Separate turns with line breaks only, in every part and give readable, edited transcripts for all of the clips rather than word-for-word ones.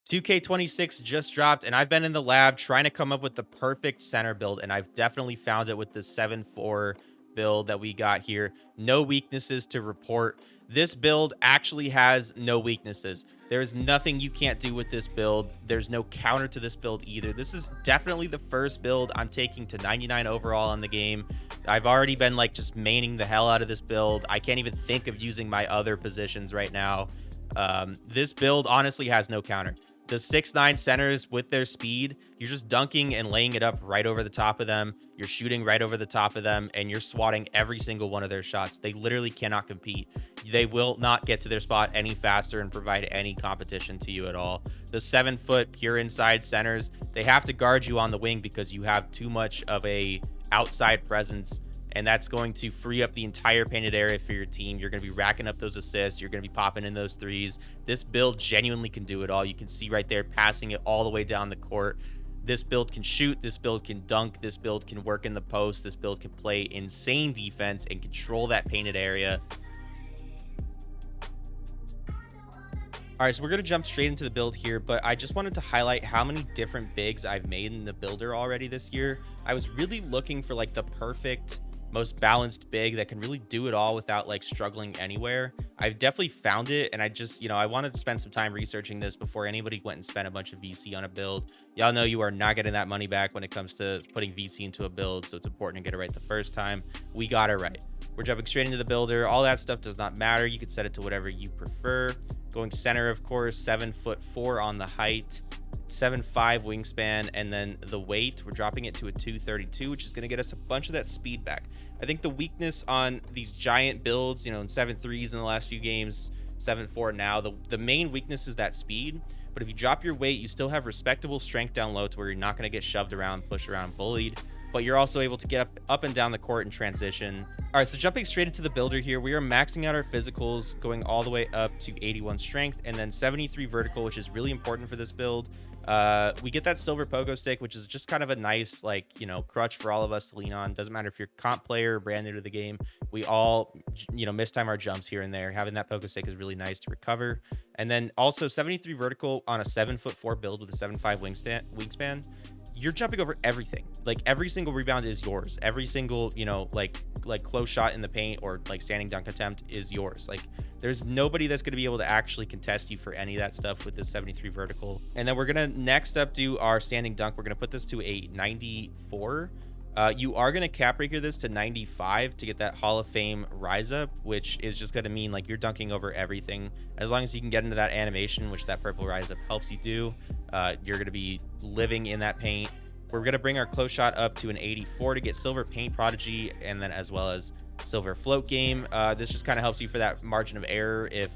2K26 just dropped, and I've been in the lab trying to come up with the perfect center build, and I've definitely found it with the 7-4 build that we got here. No weaknesses to report. This build actually has no weaknesses. There's nothing you can't do with this build. There's no counter to this build either. This is definitely the first build I'm taking to 99 overall in the game. I've already been like just maining the hell out of this build. I can't even think of using my other positions right now. This build honestly has no counter. The 6'9 centers with their speed, you're just dunking and laying it up right over the top of them. You're shooting right over the top of them, and you're swatting every single one of their shots. They literally cannot compete. They will not get to their spot any faster and provide any competition to you at all. The 7-foot pure inside centers, they have to guard you on the wing because you have too much of a outside presence, and that's going to free up the entire painted area for your team. You're going to be racking up those assists. You're going to be popping in those threes. This build genuinely can do it all. You can see right there, passing it all the way down the court. This build can shoot. This build can dunk. This build can work in the post. This build can play insane defense and control that painted area. All right, so we're going to jump straight into the build here, but I just wanted to highlight how many different bigs I've made in the builder already this year. I was really looking for like the perfect, most balanced big that can really do it all without like struggling anywhere. I've definitely found it, and I just, I wanted to spend some time researching this before anybody went and spent a bunch of VC on a build. Y'all know you are not getting that money back when it comes to putting VC into a build, so it's important to get it right the first time. We got it right. We're jumping straight into the builder. All that stuff does not matter. You can set it to whatever you prefer. Going center, of course, 7'4" on the height, 7'5" wingspan, and then the weight, we're dropping it to a 232, which is going to get us a bunch of that speed back. I think the weakness on these giant builds, in 7'3s in the last few games, 7'4" now, the main weakness is that speed. But if you drop your weight, you still have respectable strength down low to where you're not going to get shoved around, pushed around, bullied, but you're also able to get up and down the court in transition. All right, so jumping straight into the builder here, we are maxing out our physicals, going all the way up to 81 strength, and then 73 vertical, which is really important for this build. We get that silver pogo stick, which is just kind of a nice, crutch for all of us to lean on. Doesn't matter if you're comp player or brand new to the game. We all, mistime our jumps here and there. Having that pogo stick is really nice to recover. And then also 73 vertical on a 7'4" build with a 7'5" wingspan. You're jumping over everything. Like every single rebound is yours. Every single, like close shot in the paint or like standing dunk attempt is yours. Like there's nobody that's going to be able to actually contest you for any of that stuff with this 73 vertical. And then we're going to next up do our standing dunk. We're going to put this to a 94. You are going to cap breaker this to 95 to get that Hall of Fame rise up, which is just going to mean like you're dunking over everything. As long as you can get into that animation, which that purple rise up helps you do, you're going to be living in that paint. We're going to bring our close shot up to an 84 to get silver paint prodigy, and then as well as silver float game. This just kind of helps you for that margin of error if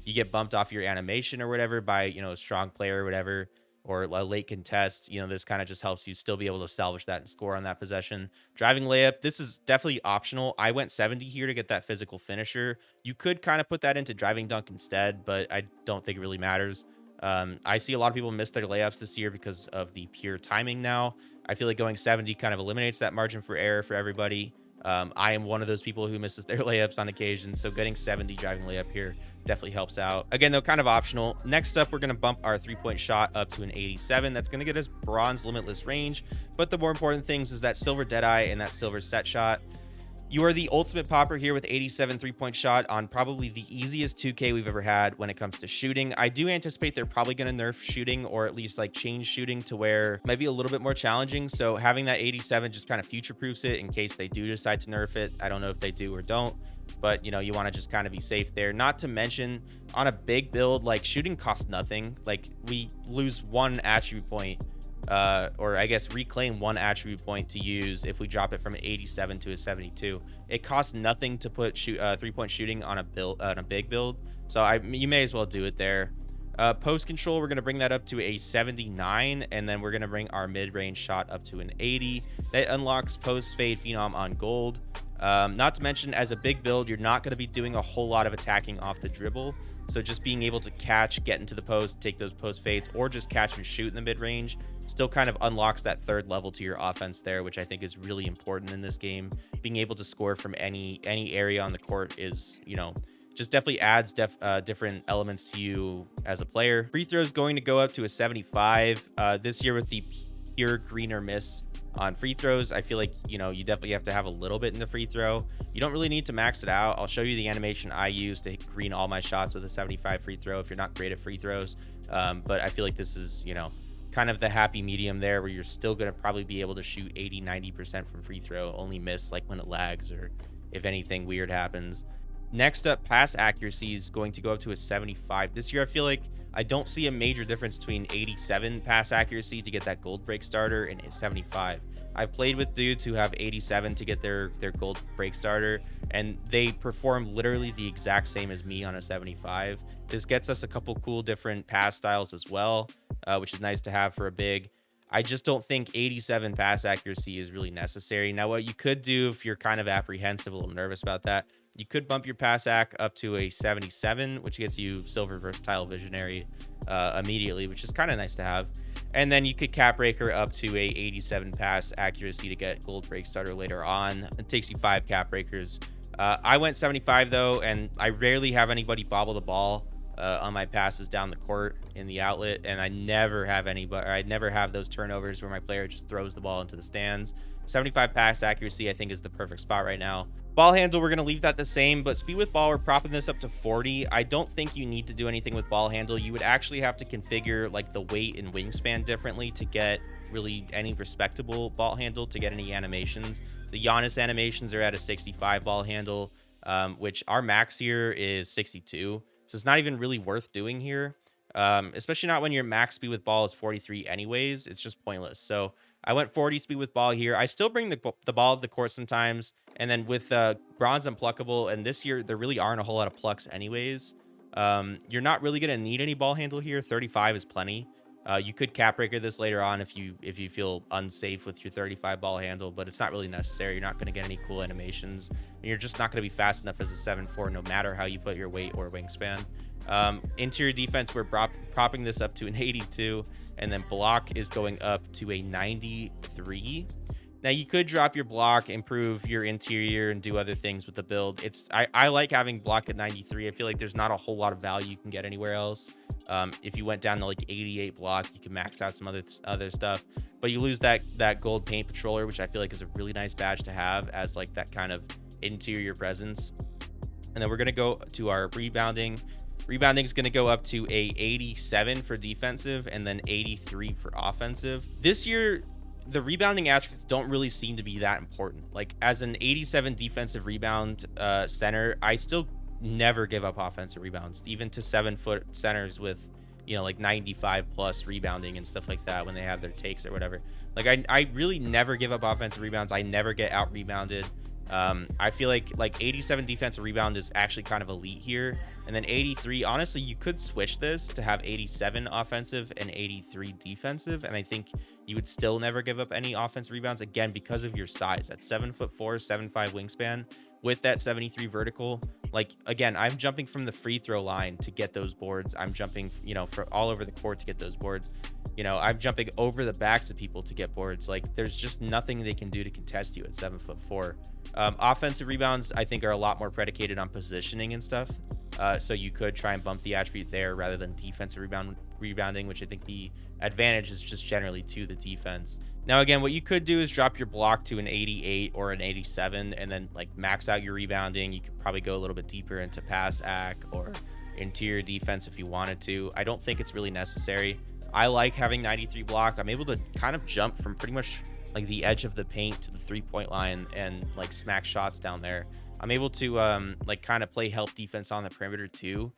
you get bumped off your animation or whatever by, a strong player or whatever, or a late contest. This kind of just helps you still be able to salvage that and score on that possession. Driving layup, this is definitely optional. I went 70 here to get that physical finisher. You could kind of put that into driving dunk instead, but I don't think it really matters. I see a lot of people miss their layups this year because of the pure timing now. I feel like going 70 kind of eliminates that margin for error for everybody. I am one of those people who misses their layups on occasion, so getting 70 driving layup here definitely helps out. Again, though, kind of optional. Next up, we're going to bump our three-point shot up to an 87. That's going to get us bronze limitless range, but the more important things is that silver deadeye and that silver set shot. You are the ultimate popper here with 87 three-point shot on probably the easiest 2K we've ever had when it comes to shooting. I do anticipate they're probably going to nerf shooting, or at least like change shooting to where it might be a little bit more challenging. So having that 87 just kind of future-proofs it in case they do decide to nerf it. I don't know if they do or don't, but you want to just kind of be safe there. Not to mention on a big build, like shooting costs nothing. Like we lose one attribute point, or I guess reclaim one attribute point to use if we drop it from an 87 to a 72. It costs nothing to put three-point shooting on a big build, so you may as well do it there. Post control, we're going to bring that up to a 79, and then we're going to bring our mid-range shot up to an 80. That unlocks post fade phenom on gold. Not to mention, as a big build, you're not going to be doing a whole lot of attacking off the dribble, so just being able to catch, get into the post, take those post fades, or just catch and shoot in the mid-range still kind of unlocks that third level to your offense there, which I think is really important in this game. Being able to score from any area on the court is, just definitely adds different elements to you as a player. Free throw is going to go up to a 75 this year with the pure green or miss on free throws. I feel like, you know, you definitely have to have a little bit in the free throw. You don't really need to max it out. I'll show you the animation I use to green all my shots with a 75 free throw if you're not great at free throws. But I feel like this is, you know, kind of the happy medium there where you're still going to probably be able to shoot 80-90% from free throw, only miss like when it lags or if anything weird happens. Next up, pass accuracy is going to go up to a 75. This year, I feel like I don't see a major difference between 87 pass accuracy to get that gold break starter and 75. I've played with dudes who have 87 to get their gold break starter, and they perform literally the exact same as me on a 75. This gets us a couple cool different pass styles as well, which is nice to have for a big. I just don't think 87 pass accuracy is really necessary. Now, what you could do if you're kind of apprehensive, a little nervous about that, you could bump your pass ac up to a 77, which gets you silver versatile visionary immediately, which is kind of nice to have. And then you could cap breaker up to a 87 pass accuracy to get gold break starter later on. It takes you 5 cap breakers. I went 75 though, and I rarely have anybody bobble the ball on my passes down the court in the outlet, and I never have those turnovers where my player just throws the ball into the stands. 75 pass accuracy I think is the perfect spot right now. Ball handle, we're going to leave that the same, but speed with ball, we're propping this up to 40. I don't think you need to do anything with ball handle. You would actually have to configure like the weight and wingspan differently to get really any respectable ball handle, to get any animations. The Giannis animations are at a 65 ball handle, which our max here is 62. So it's not even really worth doing here, especially not when your max speed with ball is 43 anyways. It's just pointless. So I went 40 speed with ball here. I still bring the ball of the court sometimes. And then with bronze unpluckable, and this year there really aren't a whole lot of plucks anyways. You're not really going to need any ball handle here. 35 is plenty. You could cap breaker this later on if you feel unsafe with your 35 ball handle, but it's not really necessary. You're not going to get any cool animations. And you're just not going to be fast enough as a 7'4", no matter how you put your weight or wingspan. Interior defense, we're propping this up to an 82, and then block is going up to a 93. Now you could drop your block, improve your interior, and do other things with the build. I like having block at 93. I feel like there's not a whole lot of value you can get anywhere else. If you went down to like 88 block, you can max out some other stuff, but you lose that gold paint patroller, which I feel like is a really nice badge to have as like that kind of interior presence. And then we're gonna go to our rebounding. Rebounding is going to go up to a 87 for defensive and then 83 for offensive. This year, the rebounding attributes don't really seem to be that important. Like as an 87 defensive rebound center, I still never give up offensive rebounds, even to 7-foot centers with, you know, like 95 plus rebounding and stuff like that when they have their takes or whatever. Like I really never give up offensive rebounds. I never get out rebounded. I feel like 87 defensive rebound is actually kind of elite here. And then 83, honestly, you could switch this to have 87 offensive and 83 defensive. And I think you would still never give up any offensive rebounds, again, because of your size. At 7'4", 7'5" wingspan with that 73 vertical. Like, again, I'm jumping from the free throw line to get those boards. I'm jumping, you know, for all over the court to get those boards. You know, I'm jumping over the backs of people to get boards. Like, there's just nothing they can do to contest you at 7'4". Offensive rebounds, I think, are a lot more predicated on positioning and stuff. So you could try and bump the attribute there rather than defensive rebounding, which I think the advantage is just generally to the defense. Now, again, what you could do is drop your block to an 88 or an 87 and then like max out your rebounding. You could probably go a little bit deeper into pass ac or interior defense if you wanted to. I don't think it's really necessary. I like having 93 block. I'm able to kind of jump from pretty much like the edge of the paint to the 3-point line and like smack shots down there. I'm able to like kind of play help defense on the perimeter too.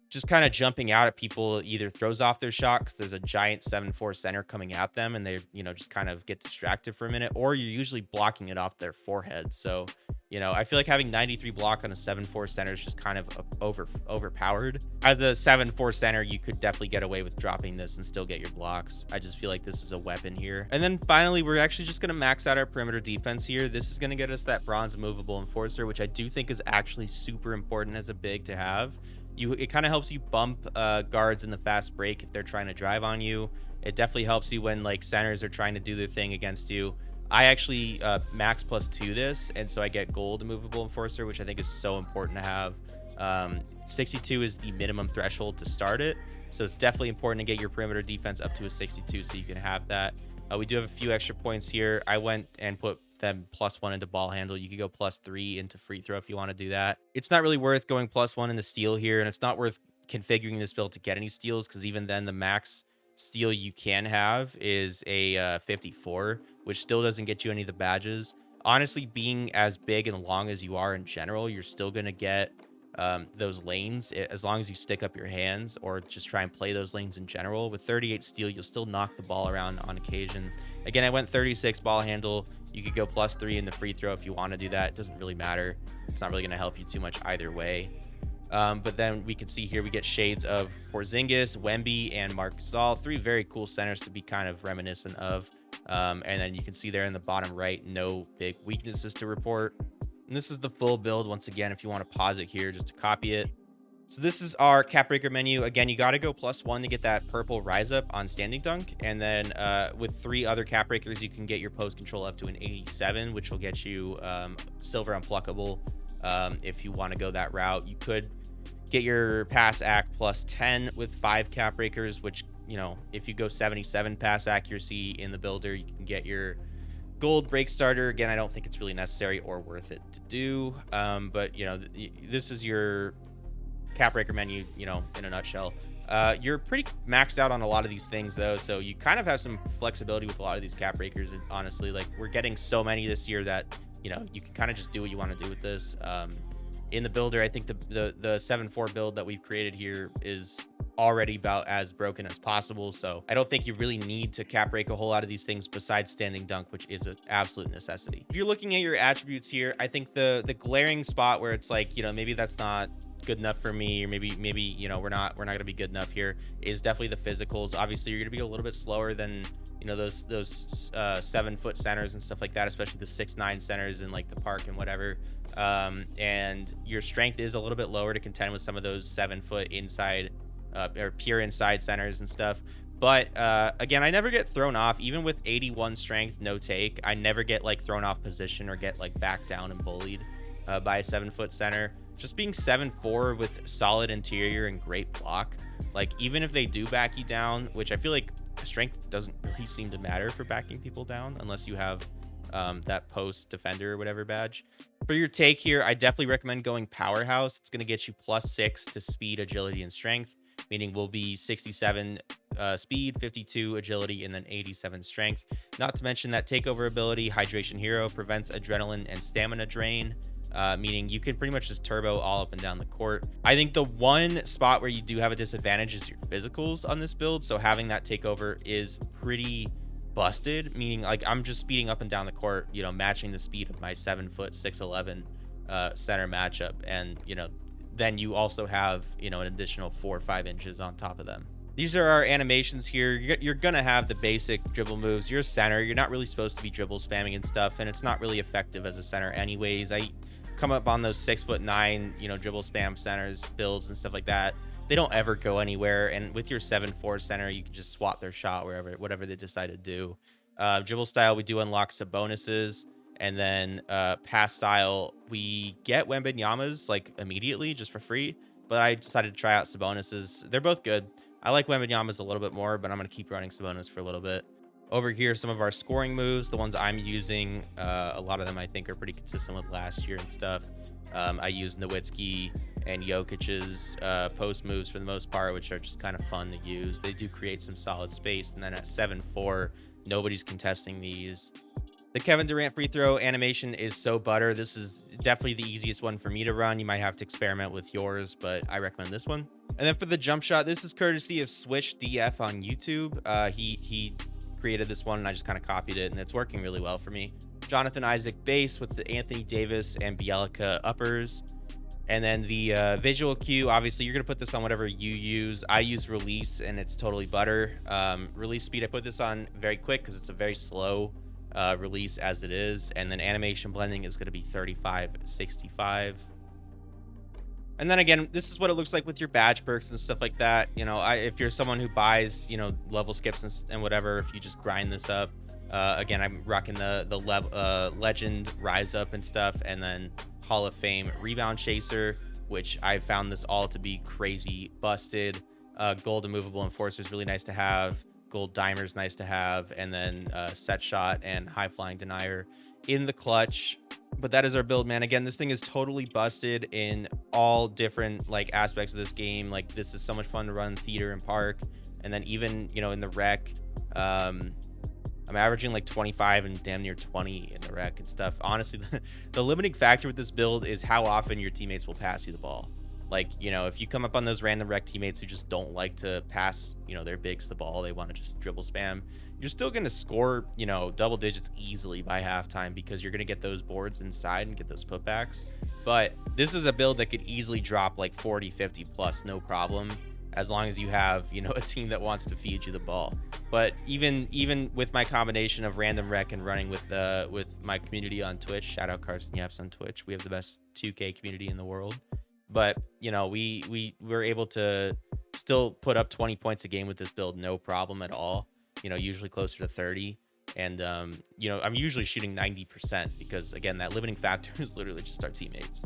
Just kind of jumping out at people either throws off their shot because there's a giant 7'4" center coming at them and they, you know, just kind of get distracted for a minute, or you're usually blocking it off their forehead. So, you know, I feel like having 93 block on a 7'4" center is just kind of overpowered. As a 7'4" center, you could definitely get away with dropping this and still get your blocks. I just feel like this is a weapon here. And then finally, we're actually just going to max out our perimeter defense here. This is going to get us that bronze movable enforcer, which I do think is actually super important as a big to have. It kind of helps you bump guards in the fast break if they're trying to drive on you. It definitely helps you when like centers are trying to do their thing against you. I actually max +2 this, and so I get gold movable enforcer, which I think is so important to have. 62 is the minimum threshold to start it, so it's definitely important to get your perimeter defense up to a 62 so you can have that. We do have a few extra points here. I went and put them +1 into ball handle. You could go +3 into free throw if you want to do that. It's not really worth going +1 into steal here, and it's not worth configuring this build to get any steals, because even then the max steal you can have is a 54, which still doesn't get you any of the badges. Honestly, being as big and long as you are in general, you're still going to get those lanes as long as you stick up your hands or just try and play those lanes in general. With 38 steal, you'll still knock the ball around on occasion. Again, I went 36 ball handle. You could go +3 in the free throw if you want to do that. It doesn't really matter. It's not really going to help you too much either way. But then we can see here we get shades of Porzingis, Wemby, and Marc Gasol, 3 very cool centers to be kind of reminiscent of. And then you can see there in the bottom right, no big weaknesses to report. And this is the full build once again, if you want to pause it here just to copy it. So this is our cap breaker menu. Again, you got to go +1 to get that purple rise up on standing dunk. And then with 3 other cap breakers, you can get your post control up to an 87, which will get you silver unpluckable. If you want to go that route, you could get your pass ac +10 with 5 cap breakers, which, you know, if you go 77 pass accuracy in the builder, you can get your gold break starter. Again, I don't think it's really necessary or worth it to do. But, you know, this is your cap breaker menu, you know, in a nutshell. You're pretty maxed out on a lot of these things, though, so you kind of have some flexibility with a lot of these cap breakers. And honestly, like, we're getting so many this year that, you know, you can kind of just do what you want to do with this. In the builder, I think the 7-4 build that we've created here is already about as broken as possible, so I don't think you really need to cap break a whole lot of these things besides standing dunk, which is an absolute necessity. If you're looking at your attributes here, I think the glaring spot where it's like, you know, maybe that's not good enough for me, or maybe you know, we're not going to be good enough here, is definitely the physicals. Obviously, you're going to be a little bit slower than, you know, those 7-foot centers and stuff like that, especially the 6'9" centers in like the park and whatever. And your strength is a little bit lower to contend with some of those 7-foot inside or pure inside centers and stuff. But again, I never get thrown off. Even with 81 strength, no take, I never get like thrown off position or get like backed down and bullied by a 7-foot center. Just being 7'4" with solid interior and great block, like even if they do back you down, which I feel like strength doesn't really seem to matter for backing people down unless you have that post defender or whatever badge. For your take here, I definitely recommend going powerhouse. It's going to get you +6 to speed, agility, and strength, meaning we'll be 67 speed, 52 agility, and then 87 strength. Not to mention that takeover ability, Hydration Hero, prevents adrenaline and stamina drain, meaning you can pretty much just turbo all up and down the court. I think the one spot where you do have a disadvantage is your physicals on this build, so having that takeover is pretty busted, meaning like I'm just speeding up and down the court, you know, matching the speed of my 7', 6'11" center matchup. And, you know, then you also have, you know, an additional 4 or 5 inches on top of them. These are our animations here. You're gonna have the basic dribble moves. You're a center, you're not really supposed to be dribble spamming and stuff, and it's not really effective as a center anyways. I come up on those 6'9", you know, dribble spam centers builds and stuff like that. They don't ever go anywhere, and with your 7'4" center, you can just swap their shot whatever they decide to do. Dribble style, we do unlock some bonuses, and then pass style, we get Wembanyama's like immediately just for free, but I decided to try out Sabonis's. They're both good. I like Wembanyama's a little bit more, but I'm going to keep running Sabonis for a little bit. Over here, some of our scoring moves, the ones I'm using, a lot of them I think are pretty consistent with last year and stuff. I use Nowitzki and Jokic's post moves for the most part, which are just kind of fun to use. They do create some solid space, and then at 7'4", nobody's contesting these. The Kevin Durant free throw animation is so butter. This is definitely the easiest one for me to run. You might have to experiment with yours, but I recommend this one. And then for the jump shot, this is courtesy of Switch DF on YouTube. He created this one, and I just kind of copied it, and it's working really well for me. Jonathan Isaac base with the Anthony Davis and Bielica uppers. And then the visual cue, obviously you're going to put this on whatever you use. I use release, and it's totally butter. Release speed, I put this on very quick because it's a very slow release as it is. And then animation blending is going to be 35-65. And then again, this is what it looks like with your badge perks and stuff like that. You know, if you're someone who buys, you know, level skips and whatever, if you just grind this up, again, I'm rocking the legend rise up and stuff, and then Hall of Fame rebound chaser. which I found this all to be crazy busted. Gold immovable enforcer is really nice to have. Gold dimer is nice to have, and then set shot and high flying denier in the clutch. But that is our build, man. Again, this thing is totally busted in all different like aspects of this game. Like, this is so much fun to run theater and park, and then even, you know, in the rec, I'm averaging like 25 and damn near 20 in the rec and stuff. Honestly, the limiting factor with this build is how often your teammates will pass you the ball. Like, you know, if you come up on those random rec teammates who just don't like to pass, you know, their bigs the ball, they want to just dribble spam, you're still going to score, you know, double digits easily by halftime, because you're going to get those boards inside and get those putbacks. But this is a build that could easily drop like 40, 50 plus, no problem, as long as you have, you know, a team that wants to feed you the ball. But even with my combination of random rec and running with my community on Twitch, shout out Carson Yaps on Twitch, we have the best 2K community in the world. But, you know, we were able to still put up 20 points a game with this build, no problem at all. You know, usually closer to 30. And, you know, I'm usually shooting 90%, because, again, that limiting factor is literally just our teammates.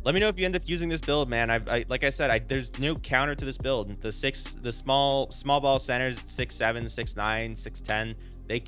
Let me know if you end up using this build, man. Like I said, there's no counter to this build. The small ball centers, 6'7", 6'9", 6'10", they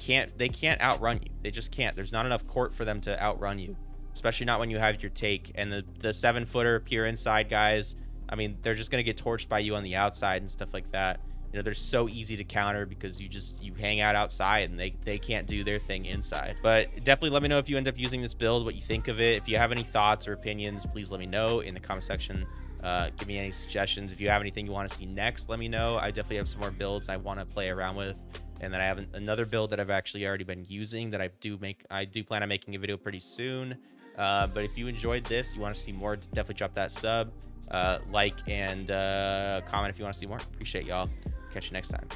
can't outrun you. They just can't. There's not enough court for them to outrun you, especially not when you have your take. And the 7-footer pure inside guys, I mean, they're just going to get torched by you on the outside and stuff like that. You know, they're so easy to counter because you hang out outside and they can't do their thing inside. But definitely let me know if you end up using this build, what you think of it. If you have any thoughts or opinions, please let me know in the comment section. Give me any suggestions. If you have anything you want to see next, let me know. I definitely have some more builds I want to play around with. And then I have another build that I've actually already been using that I do plan on making a video pretty soon. But if you enjoyed this, you want to see more, definitely drop that sub, like, and comment if you want to see more. Appreciate y'all. Catch you next time.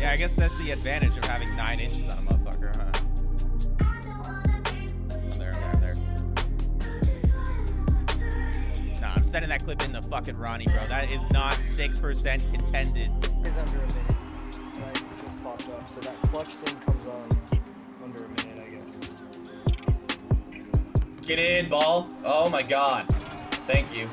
Yeah, I guess that's the advantage of having 9 inches on a motherfucker, huh? There. Nah, I'm sending that clip in the fucking Ronnie, bro. That is not 6% contended.
It's under a minute. Like, just popped up. So that clutch thing comes on under a minute, I guess.
Get in, ball. Oh my god. Thank you.